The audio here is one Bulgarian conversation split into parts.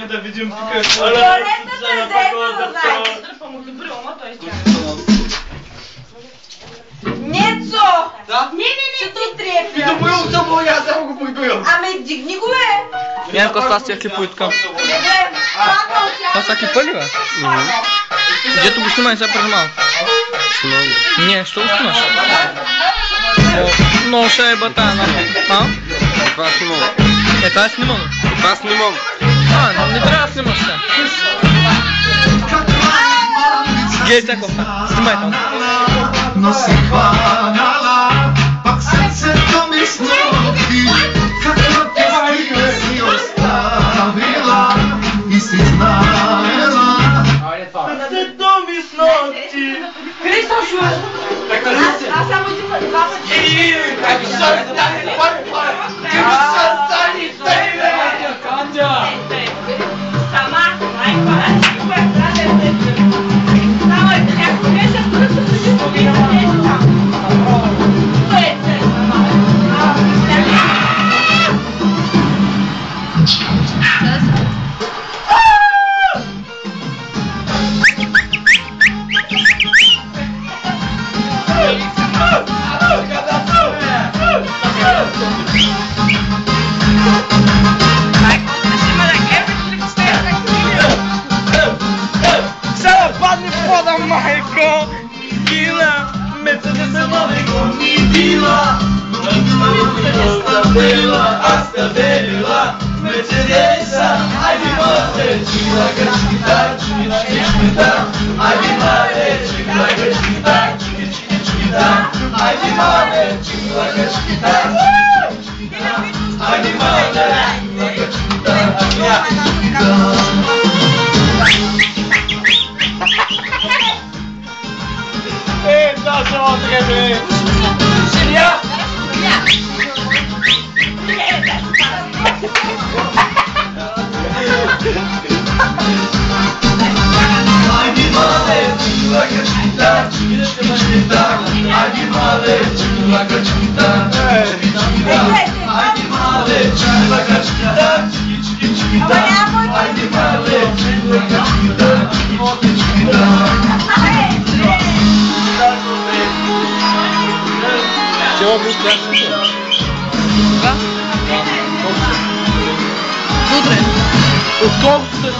Да видим тук. Туалетната е заедно, знаеш. Нецо! Да? Не, ще ти трепля. Видобоил съм го, аз само го поигоил. Ами, дигни го, бе. Янко, това си я клипу и така. Това са клипа ли, бе? Дето го снимай сега преди малко. Не, що го снимаш? Но ще е бата, а? Това снимам. Е, това е снимано. Това снимам. А, не трябва да снимаш сега. Гей, Цеков, снимай там. Но си хваняла, пак сърцето ми сноти, какво песня си оставила и си знаела. Сърцето ми сноти. Къде са шуа? Аз само ти два пъти. Майко, Гила, Мерцедес нови гони била, оставила, Мерцедеса, айди мале, чила, гачкита, чила, айди мале, чила, гачкита, чила, айди мале, чила, гачкита, айди мале, чила, гачкита. Да, само така бе! Женя! Айди мале, чила гачкита, чичкичкита, айди мале, чила гачкита, чичкичкита, айди мале, чила гачкита, чичкичкита, айди мале, чила гачкита, чичкичкита. Чего ви кажете? Да? Утре. От колко сте?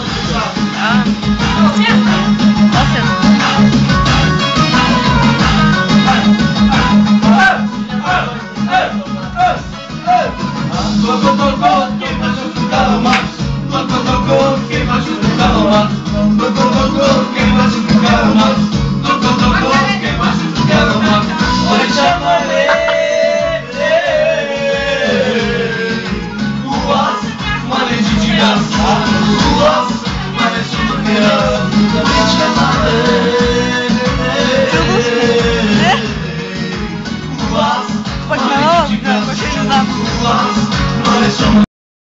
8